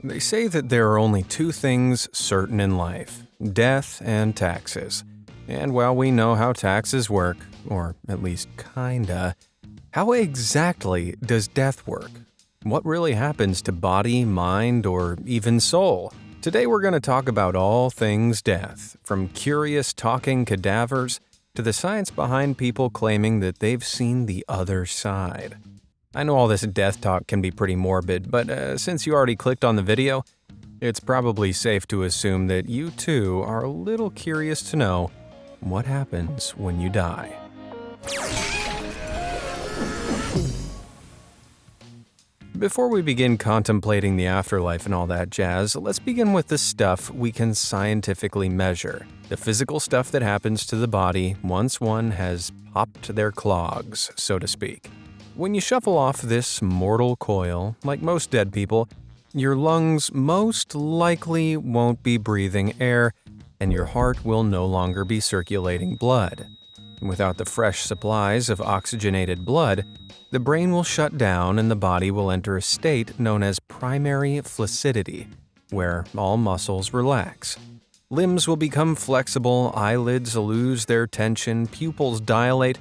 They say that there are only two things certain in life: death and taxes. And while we know how taxes work, or at least kinda, how exactly does death work? What really happens to body, mind, or even soul? Today we're going to talk about all things death, from curious talking cadavers to the science behind people claiming that they've seen the other side. I know all this death talk can be pretty morbid, but since you already clicked on the video, it's probably safe to assume that you too are a little curious to know what happens when you die. Before we begin contemplating the afterlife and all that jazz, let's begin with the stuff we can scientifically measure. The physical stuff that happens to the body once one has popped their clogs, so to speak. When you shuffle off this mortal coil, like most dead people, your lungs most likely won't be breathing air, and your heart will no longer be circulating blood. Without the fresh supplies of oxygenated blood, the brain will shut down and the body will enter a state known as primary flaccidity, where all muscles relax. Limbs will become flexible, eyelids lose their tension, pupils dilate,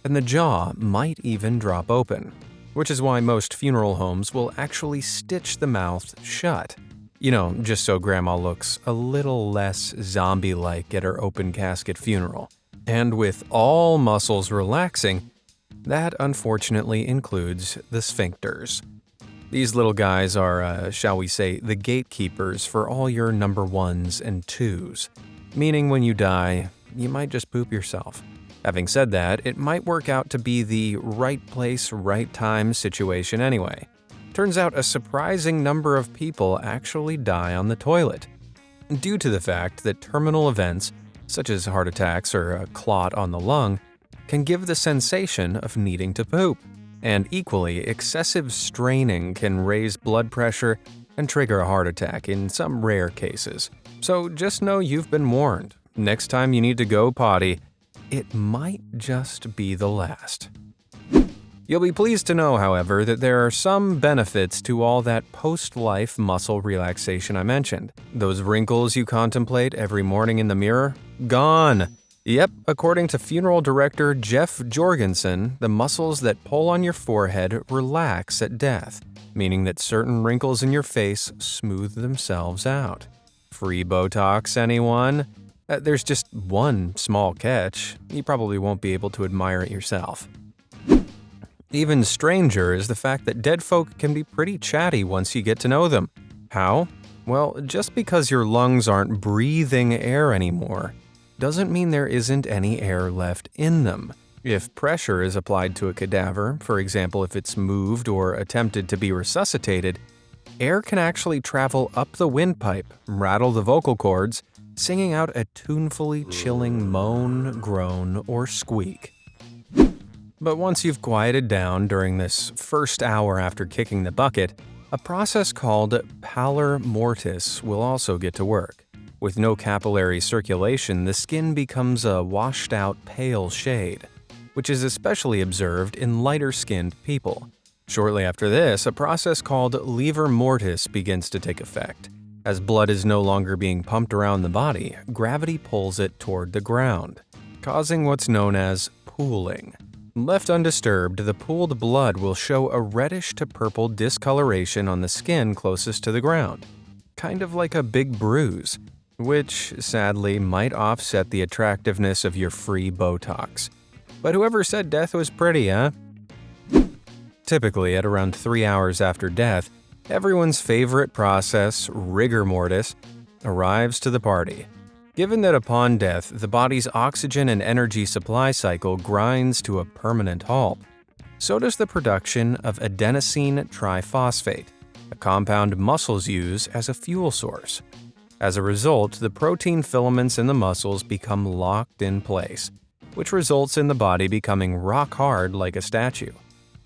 and the jaw might even drop open, which is why most funeral homes will actually stitch the mouth shut. Just so grandma looks a little less zombie-like at her open casket funeral. And with all muscles relaxing, that unfortunately includes the sphincters. These little guys are, shall we say, the gatekeepers for all your number ones and twos, meaning when you die, you might just poop yourself. Having said that, it might work out to be the right place, right time situation anyway. Turns out a surprising number of people actually die on the toilet, due to the fact that terminal events, such as heart attacks or a clot on the lung, can give the sensation of needing to poop. And equally, excessive straining can raise blood pressure and trigger a heart attack in some rare cases. So just know you've been warned. Next time you need to go potty, it might just be the last. You'll be pleased to know, however, that there are some benefits to all that post-life muscle relaxation I mentioned. Those wrinkles you contemplate every morning in the mirror? Gone! Yep, according to funeral director Jeff Jorgensen, the muscles that pull on your forehead relax at death, meaning that certain wrinkles in your face smooth themselves out. Free Botox, anyone? There's just one small catch. You probably won't be able to admire it yourself. Even stranger is the fact that dead folk can be pretty chatty once you get to know them. How? Well, just because your lungs aren't breathing air anymore doesn't mean there isn't any air left in them. If pressure is applied to a cadaver, for example if it's moved or attempted to be resuscitated, air can actually travel up the windpipe, rattle the vocal cords, singing out a tunefully chilling moan, groan, or squeak. But once you've quieted down during this first hour after kicking the bucket, a process called pallor mortis will also get to work. With no capillary circulation, the skin becomes a washed-out pale shade, which is especially observed in lighter-skinned people. Shortly after this, a process called lever mortis begins to take effect. As blood is no longer being pumped around the body, gravity pulls it toward the ground, causing what's known as pooling. Left undisturbed, the pooled blood will show a reddish to purple discoloration on the skin closest to the ground, kind of like a big bruise, which sadly might offset the attractiveness of your free Botox. But whoever said death was pretty, huh? Typically, at around 3 hours after death, everyone's favorite process, rigor mortis, arrives to the party. Given that upon death, the body's oxygen and energy supply cycle grinds to a permanent halt, so does the production of adenosine triphosphate, a compound muscles use as a fuel source. As a result, the protein filaments in the muscles become locked in place, which results in the body becoming rock hard like a statue.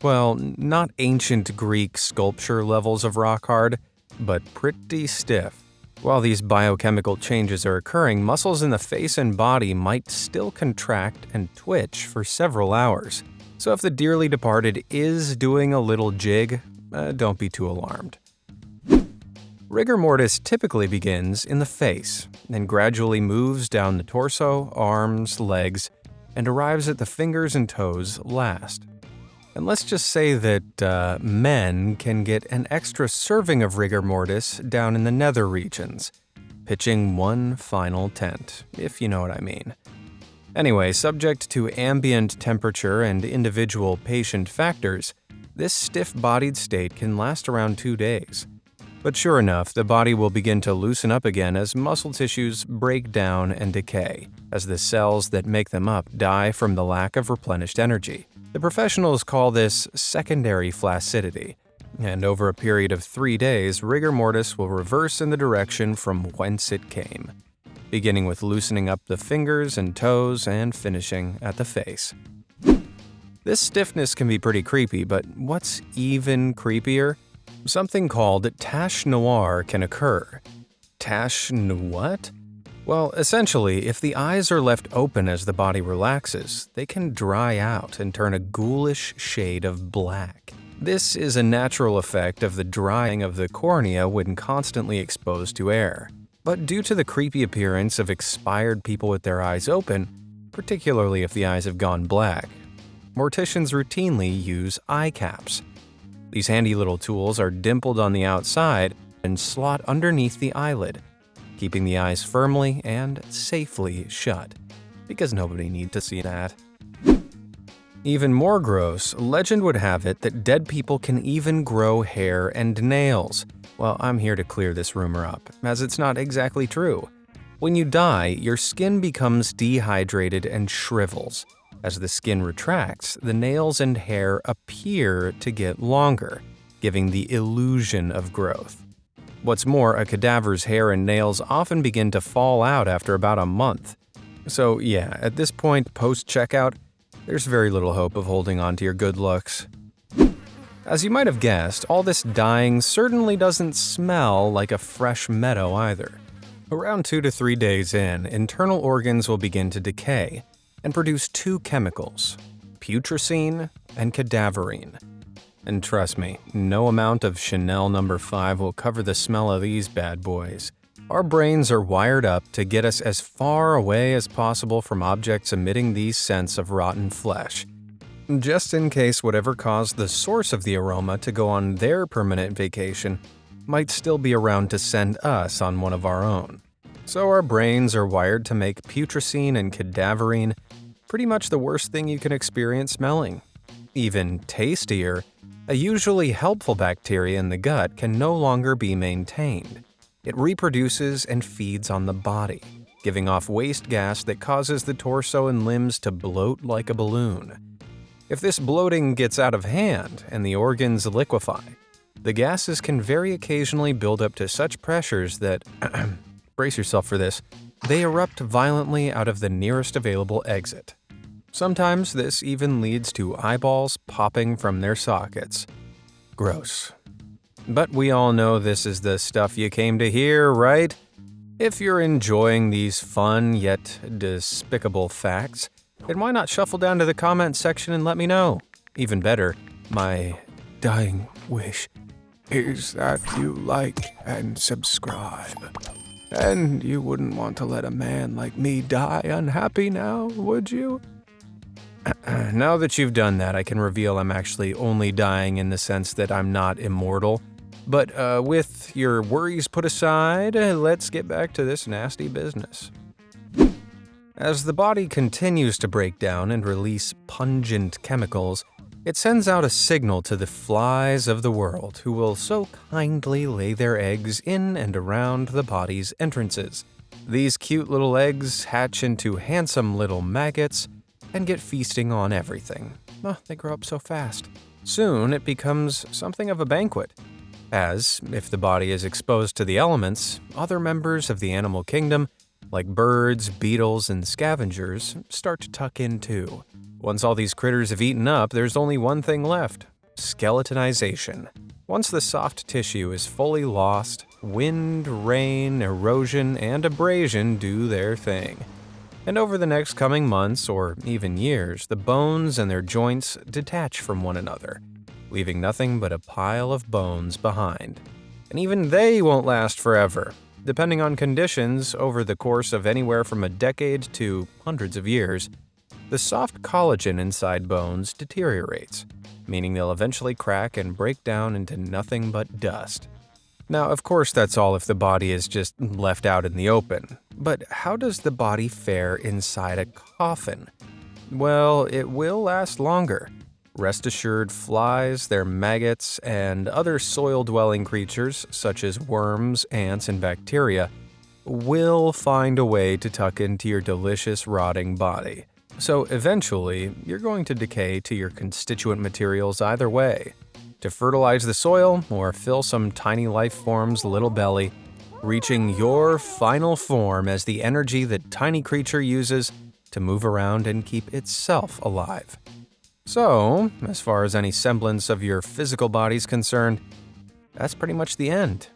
Well, not ancient Greek sculpture levels of rock hard, but pretty stiff. While these biochemical changes are occurring, muscles in the face and body might still contract and twitch for several hours. So if the dearly departed is doing a little jig, don't be too alarmed. Rigor mortis typically begins in the face and gradually moves down the torso, arms, legs, and arrives at the fingers and toes last. And let's just say that men can get an extra serving of rigor mortis down in the nether regions, pitching one final tent, if you know what I mean. Anyway, subject to ambient temperature and individual patient factors, this stiff-bodied state can last around 2 days. But sure enough, the body will begin to loosen up again as muscle tissues break down and decay, as the cells that make them up die from the lack of replenished energy. The professionals call this secondary flaccidity, and over a period of 3 days, rigor mortis will reverse in the direction from whence it came, beginning with loosening up the fingers and toes and finishing at the face. This stiffness can be pretty creepy, but what's even creepier? Something called tache noire can occur. Tache what? Well, essentially, if the eyes are left open as the body relaxes, they can dry out and turn a ghoulish shade of black. This is a natural effect of the drying of the cornea when constantly exposed to air. But due to the creepy appearance of expired people with their eyes open, particularly if the eyes have gone black, morticians routinely use eye caps. These handy little tools are dimpled on the outside and slot underneath the eyelid, keeping the eyes firmly and safely shut, because nobody needs to see that. Even more gross, legend would have it that dead people can even grow hair and nails. Well, I'm here to clear this rumor up, as it's not exactly true. When you die, your skin becomes dehydrated and shrivels. As the skin retracts, the nails and hair appear to get longer, giving the illusion of growth. What's more, a cadaver's hair and nails often begin to fall out after about a month. So yeah, at this point, post-checkout, there's very little hope of holding on to your good looks. As you might have guessed, all this dying certainly doesn't smell like a fresh meadow either. Around 2 to 3 days in, internal organs will begin to decay and produce 2 chemicals, putrescine and cadaverine. And trust me, no amount of Chanel No. 5 will cover the smell of these bad boys. Our brains are wired up to get us as far away as possible from objects emitting these scents of rotten flesh, just in case whatever caused the source of the aroma to go on their permanent vacation might still be around to send us on one of our own. So our brains are wired to make putrescine and cadaverine pretty much the worst thing you can experience smelling. Even tastier, a usually helpful bacteria in the gut can no longer be maintained. It reproduces and feeds on the body, giving off waste gas that causes the torso and limbs to bloat like a balloon. If this bloating gets out of hand and the organs liquefy, the gases can very occasionally build up to such pressures that, brace yourself for this, they erupt violently out of the nearest available exit. Sometimes this even leads to eyeballs popping from their sockets. Gross. But we all know this is the stuff you came to hear, right? If you're enjoying these fun yet despicable facts, then why not shuffle down to the comments section and let me know? Even better, my dying wish is that you like and subscribe. And you wouldn't want to let a man like me die unhappy now, would you? Now that you've done that, I can reveal I'm actually only dying in the sense that I'm not immortal. But with your worries put aside, let's get back to this nasty business. As the body continues to break down and release pungent chemicals, it sends out a signal to the flies of the world who will so kindly lay their eggs in and around the body's entrances. These cute little eggs hatch into handsome little maggots and get feasting on everything. Oh, they grow up so fast. Soon it becomes something of a banquet, as, if the body is exposed to the elements, other members of the animal kingdom, like birds, beetles, and scavengers, start to tuck in too. Once all these critters have eaten up, there's only one thing left: skeletonization. Once the soft tissue is fully lost, wind, rain, erosion, and abrasion do their thing. And over the next coming months, or even years, the bones and their joints detach from one another, leaving nothing but a pile of bones behind. and even they won't last forever, depending on conditions over the course of anywhere from a decade to hundreds of years. The soft collagen inside bones deteriorates, meaning they'll eventually crack and break down into nothing but dust. Now, of course, that's all if the body is just left out in the open. But how does the body fare inside a coffin? Well, it will last longer. Rest assured, flies, their maggots, and other soil-dwelling creatures, such as worms, ants, and bacteria, will find a way to tuck into your delicious rotting body. So eventually, you're going to decay to your constituent materials either way. To fertilize the soil or fill some tiny life form's little belly, reaching your final form as the energy that tiny creature uses to move around and keep itself alive. So, as far as any semblance of your physical body's concerned, that's pretty much the end.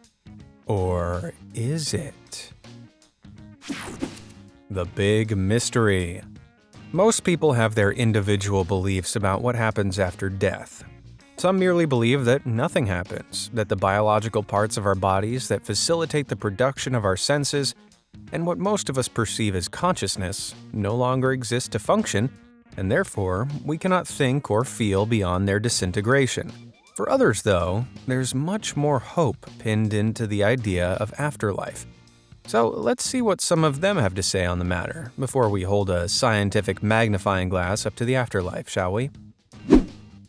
Or is it? The big mystery. Most people have their individual beliefs about what happens after death. Some merely believe that nothing happens, that the biological parts of our bodies that facilitate the production of our senses and what most of us perceive as consciousness no longer exist to function, and therefore we cannot think or feel beyond their disintegration. For others, though, there's much more hope pinned into the idea of afterlife. So let's see what some of them have to say on the matter before we hold a scientific magnifying glass up to the afterlife, shall we?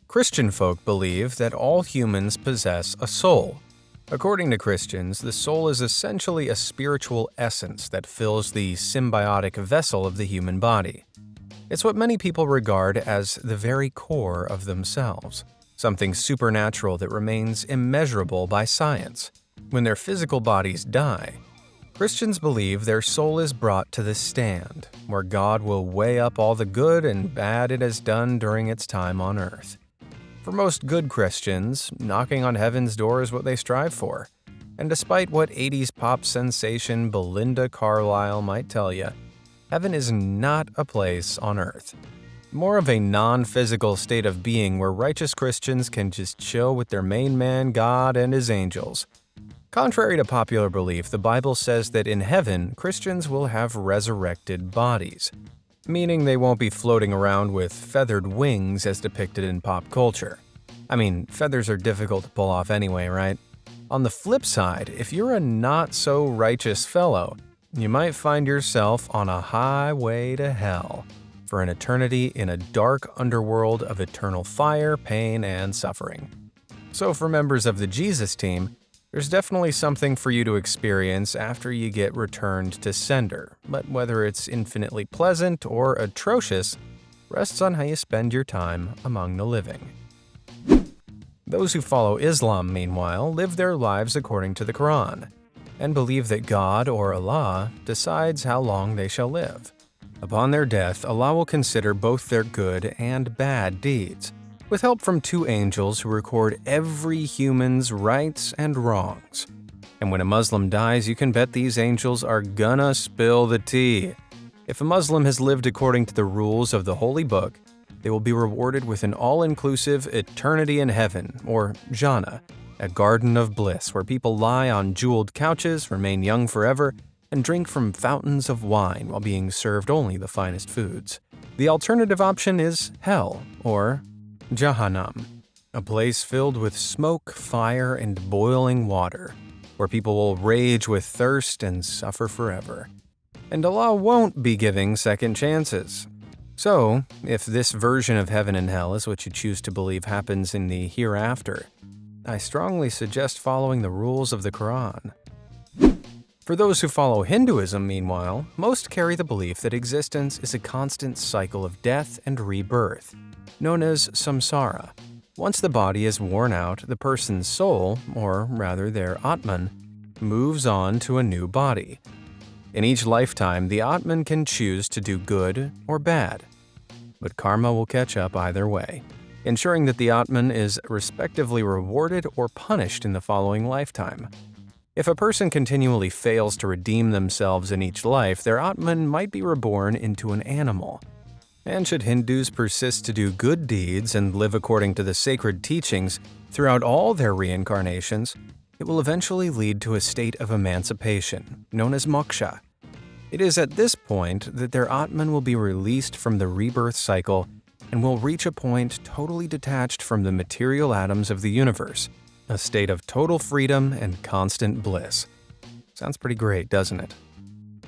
Christian folk believe that all humans possess a soul. According to Christians, the soul is essentially a spiritual essence that fills the symbiotic vessel of the human body. It's what many people regard as the very core of themselves, something supernatural that remains immeasurable by science. When their physical bodies die, Christians believe their soul is brought to the stand, where God will weigh up all the good and bad it has done during its time on earth. For most good Christians, knocking on heaven's door is what they strive for. And despite what 80s pop sensation Belinda Carlisle might tell you, heaven is not a place on earth. More of a non-physical state of being where righteous Christians can just chill with their main man, God, and his angels. Contrary to popular belief, the Bible says that in heaven, Christians will have resurrected bodies, meaning they won't be floating around with feathered wings as depicted in pop culture. I mean, feathers are difficult to pull off anyway, right? On the flip side, if you're a not-so-righteous fellow, you might find yourself on a highway to hell for an eternity in a dark underworld of eternal fire, pain, and suffering. So for members of the Jesus team, there's definitely something for you to experience after you get returned to sender, but whether it's infinitely pleasant or atrocious rests on how you spend your time among the living. Those who follow Islam, meanwhile, live their lives according to the Quran and believe that God or Allah decides how long they shall live. Upon their death, Allah will consider both their good and bad deeds, with help from two angels who record every human's rights and wrongs. And when a Muslim dies, you can bet these angels are gonna spill the tea. If a Muslim has lived according to the rules of the Holy Book, they will be rewarded with an all-inclusive eternity in heaven, or Jannah, a garden of bliss where people lie on jeweled couches, remain young forever, and drink from fountains of wine while being served only the finest foods. The alternative option is hell, or Jahannam, a place filled with smoke, fire, and boiling water, where people will rage with thirst and suffer forever. And Allah won't be giving second chances. So, if this version of heaven and hell is what you choose to believe happens in the hereafter, I strongly suggest following the rules of the Quran. For those who follow Hinduism, meanwhile, most carry the belief that existence is a constant cycle of death and rebirth, known as samsara. Once the body is worn out, the person's soul, or rather their Atman, moves on to a new body. In each lifetime, the Atman can choose to do good or bad, but karma will catch up either way, ensuring that the Atman is respectively rewarded or punished in the following lifetime. If a person continually fails to redeem themselves in each life, their Atman might be reborn into an animal. And should Hindus persist to do good deeds and live according to the sacred teachings throughout all their reincarnations, it will eventually lead to a state of emancipation, known as moksha. It is at this point that their Atman will be released from the rebirth cycle and will reach a point totally detached from the material atoms of the universe, a state of total freedom and constant bliss. Sounds pretty great, doesn't it?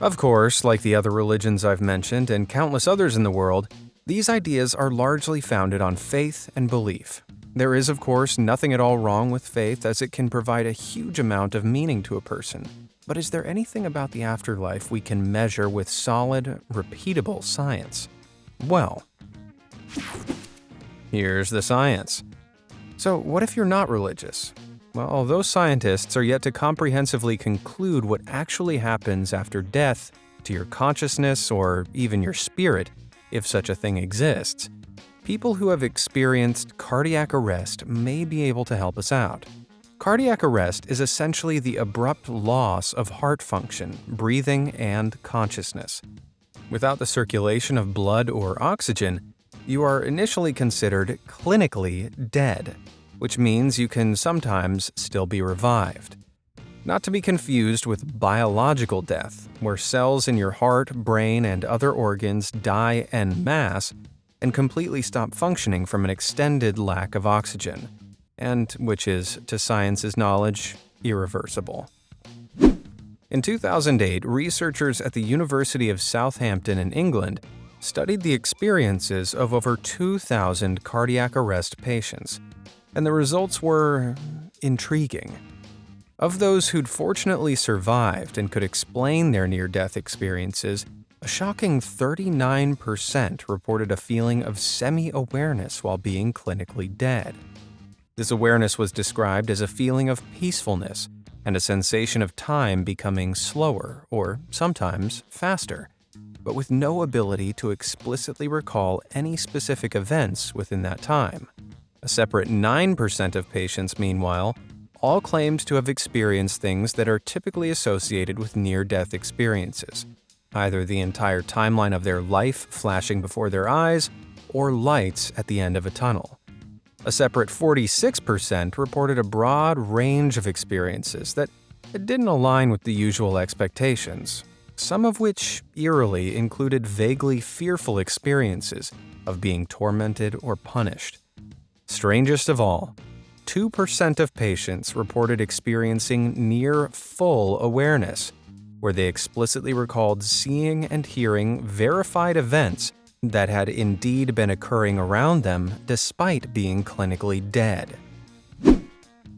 Of course, like the other religions I've mentioned and countless others in the world, these ideas are largely founded on faith and belief. There is, of course, nothing at all wrong with faith, as it can provide a huge amount of meaning to a person. But is there anything about the afterlife we can measure with solid, repeatable science? Well, here's the science. So what if you're not religious? Well, although scientists are yet to comprehensively conclude what actually happens after death to your consciousness or even your spirit, if such a thing exists, people who have experienced cardiac arrest may be able to help us out. Cardiac arrest is essentially the abrupt loss of heart function, breathing, and consciousness. Without the circulation of blood or oxygen, you are initially considered clinically dead, which means you can sometimes still be revived. Not to be confused with biological death, where cells in your heart, brain, and other organs die en masse and completely stop functioning from an extended lack of oxygen, and which is, to science's knowledge, irreversible. In 2008, researchers at the University of Southampton in England studied the experiences of over 2,000 cardiac arrest patients, and the results were intriguing. Of those who'd fortunately survived and could explain their near-death experiences, a shocking 39% reported a feeling of semi-awareness while being clinically dead. This awareness was described as a feeling of peacefulness and a sensation of time becoming slower or sometimes faster, but with no ability to explicitly recall any specific events within that time. A separate 9% of patients, meanwhile, all claimed to have experienced things that are typically associated with near-death experiences, either the entire timeline of their life flashing before their eyes or lights at the end of a tunnel. A separate 46% reported a broad range of experiences that didn't align with the usual expectations, some of which eerily included vaguely fearful experiences of being tormented or punished. Strangest of all, 2% of patients reported experiencing near full awareness, where they explicitly recalled seeing and hearing verified events that had indeed been occurring around them despite being clinically dead.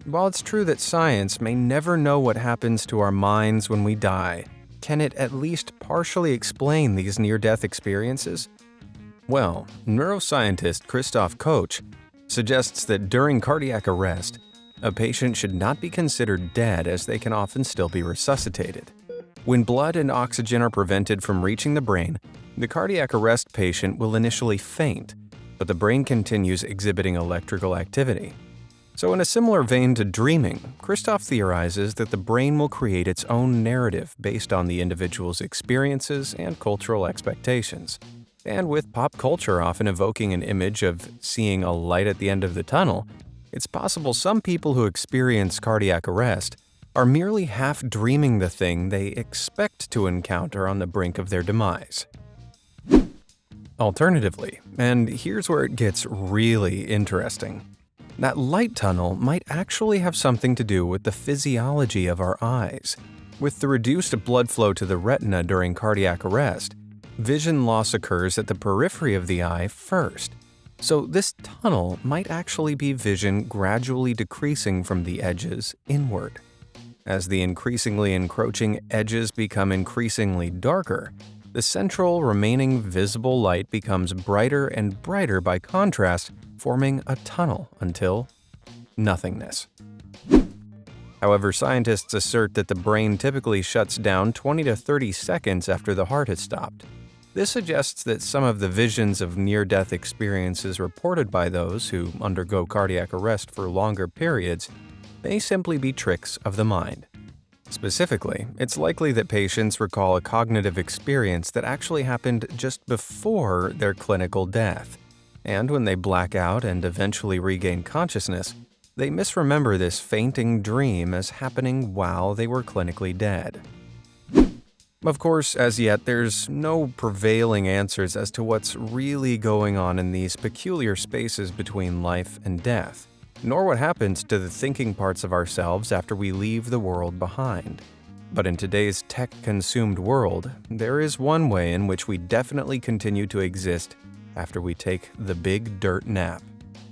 While it's true that science may never know what happens to our minds when we die, can it at least partially explain these near-death experiences? Well, neuroscientist Christoph Koch suggests that during cardiac arrest, a patient should not be considered dead, as they can often still be resuscitated. When blood and oxygen are prevented from reaching the brain, the cardiac arrest patient will initially faint, but the brain continues exhibiting electrical activity. So in a similar vein to dreaming, Christoph theorizes that the brain will create its own narrative based on the individual's experiences and cultural expectations. And with pop culture often evoking an image of seeing a light at the end of the tunnel, it's possible some people who experience cardiac arrest are merely half dreaming the thing they expect to encounter on the brink of their demise. Alternatively, and here's where it gets really interesting, that light tunnel might actually have something to do with the physiology of our eyes. With the reduced blood flow to the retina during cardiac arrest, vision loss occurs at the periphery of the eye first. So this tunnel might actually be vision gradually decreasing from the edges inward. As the increasingly encroaching edges become increasingly darker, the central remaining visible light becomes brighter and brighter by contrast, forming a tunnel until nothingness. However, scientists assert that the brain typically shuts down 20 to 30 seconds after the heart has stopped. This suggests that some of the visions of near-death experiences reported by those who undergo cardiac arrest for longer periods may simply be tricks of the mind. Specifically, it's likely that patients recall a cognitive experience that actually happened just before their clinical death, and when they black out and eventually regain consciousness, they misremember this fainting dream as happening while they were clinically dead. Of course, as yet, there's no prevailing answers as to what's really going on in these peculiar spaces between life and death, nor what happens to the thinking parts of ourselves after we leave the world behind. But in today's tech-consumed world, there is one way in which we definitely continue to exist after we take the big dirt nap.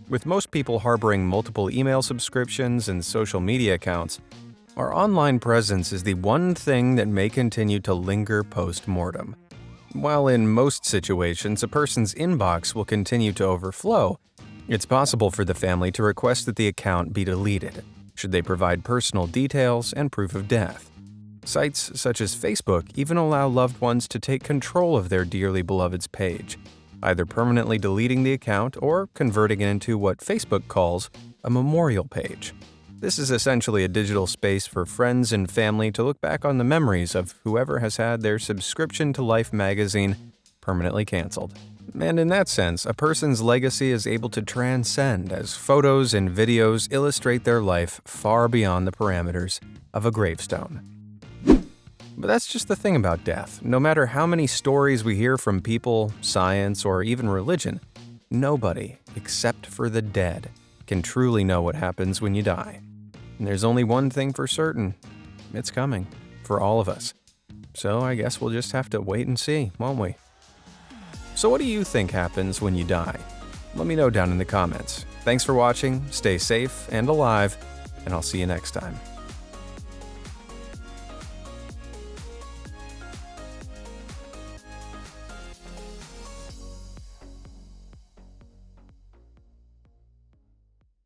With most people harboring multiple email subscriptions and social media accounts, our online presence is the one thing that may continue to linger post-mortem. While in most situations a person's inbox will continue to overflow, it's possible for the family to request that the account be deleted, should they provide personal details and proof of death. Sites such as Facebook even allow loved ones to take control of their dearly beloved's page, either permanently deleting the account or converting it into what Facebook calls a memorial page. This is essentially a digital space for friends and family to look back on the memories of whoever has had their subscription to Life magazine permanently canceled. And in that sense, a person's legacy is able to transcend as photos and videos illustrate their life far beyond the parameters of a gravestone. But that's just the thing about death. No matter how many stories we hear from people, science, or even religion, nobody, except for the dead, can truly know what happens when you die. And there's only one thing for certain. It's coming, for all of us. So I guess we'll just have to wait and see, won't we? So what do you think happens when you die? Let me know down in the comments. Thanks for watching, stay safe and alive, and I'll see you next time.